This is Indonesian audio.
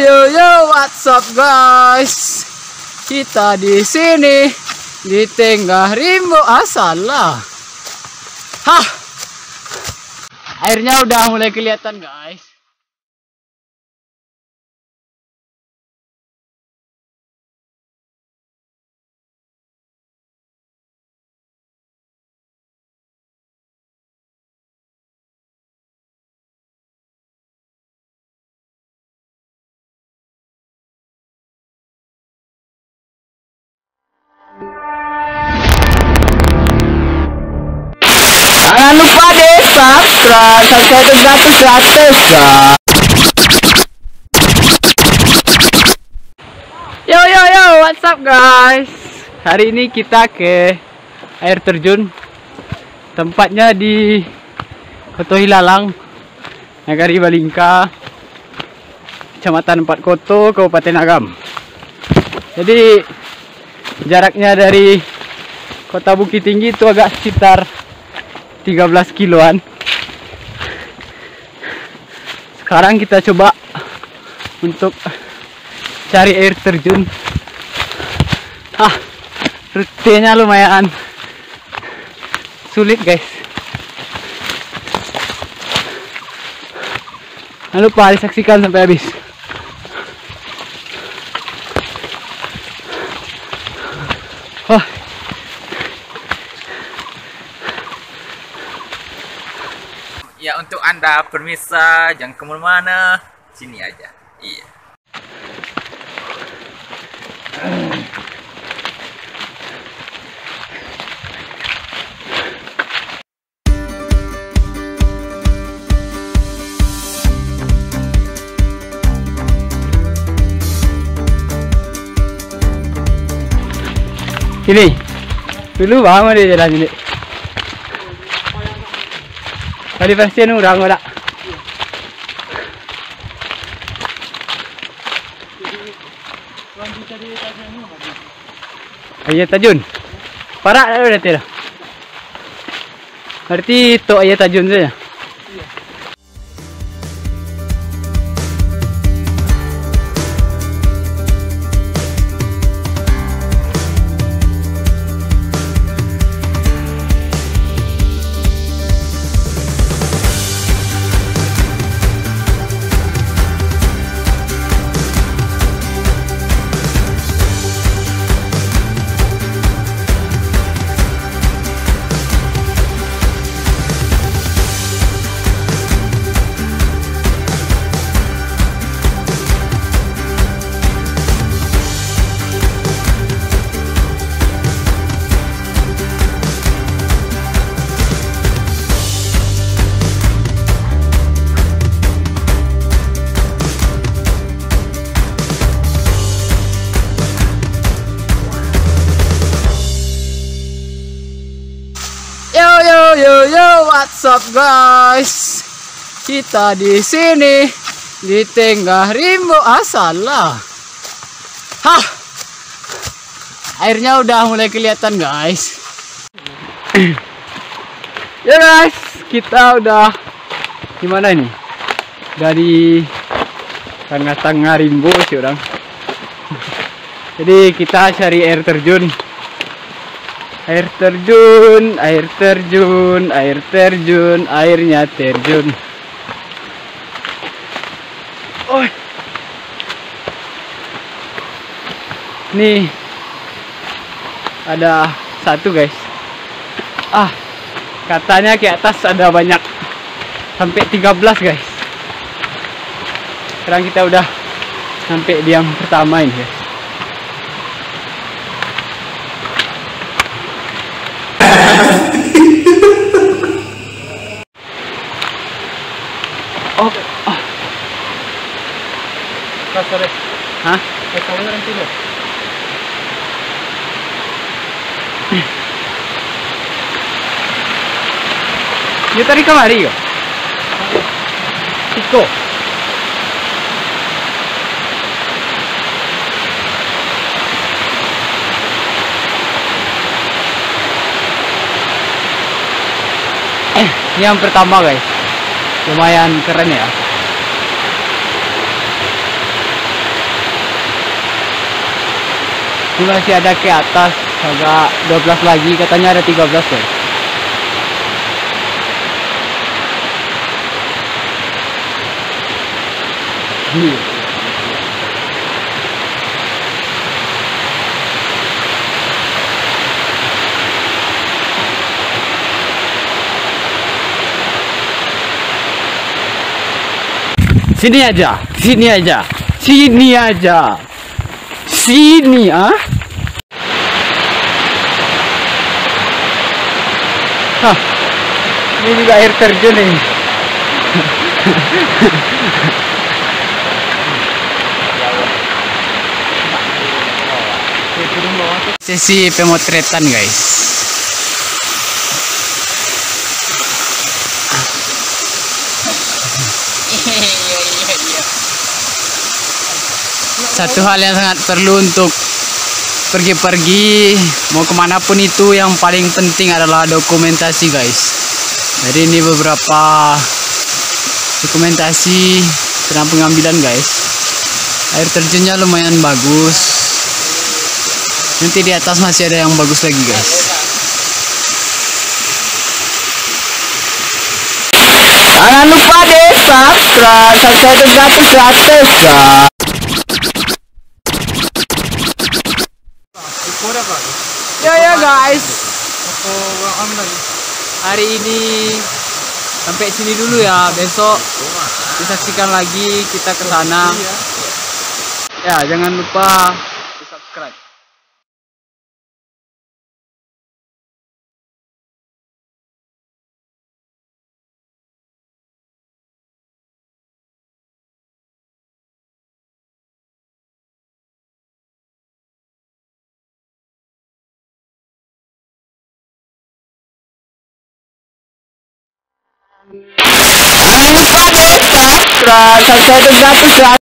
yo, what's up guys? Kita di sini di tengah rimbo salah. Hah. Airnya udah mulai kelihatan guys. Jangan lupa deh subscribe itu gratis guys. Yo, what's up guys? Hari ini kita ke air terjun. Tempatnya di Koto Hilalang, Nagari Balingka, Kecamatan Empat Koto, Kabupaten Agam. Jadi jaraknya dari Kota Bukit Tinggi itu agak sekitar 13 kiloan. Sekarang kita coba untuk cari air terjun. Rutenya lumayan sulit guys. Jangan lupa disaksikan sampai habis. Ya, untuk Anda permisa jangan kemana-mana, sini aja. Iya. Ini dulu bangun dia jalan ini. Kali pasien orang ada. Ayat Tajun. Parak dah berarti dah. Berarti itu Ayat Tajun saja. Yo, what's up guys? Kita di sini di tengah rimbo salah. Hah. Airnya udah mulai kelihatan guys. Ya guys, kita udah di mana ini? Dari tengah-tengah rimbo sih orang. Jadi kita cari air terjun. Air terjun, airnya terjun. Oh, nih ada satu guys. Katanya ke atas ada banyak, sampai 13 guys. Sekarang kita udah sampai di yang pertama ini guys. Sorry. Hah? Kamu nanti dulu. Yo tadi kemari yo. Tiko. Ini yang pertama guys. Lumayan keren ya. Ini masih ada ke atas, agak 12 lagi, katanya ada 13 guys. Sini aja, sini aja, sini aja, sini ah. Hah, ini juga air terjun nih. Sesi pemotretan guys. Satu hal yang sangat perlu untuk pergi-pergi mau kemanapun itu, yang paling penting adalah dokumentasi guys. Jadi ini beberapa dokumentasi tentang pengambilan guys. Air terjunnya lumayan bagus. Nanti di atas masih ada yang bagus lagi guys. Jangan lupa deh subscribe itu gratis guys. Ya guys, hari ini sampai sini dulu ya. Besok disaksikan lagi kita ke sana. Ya, jangan lupa di subscribe. Jangan lupa deh subscribe itu gratis guys.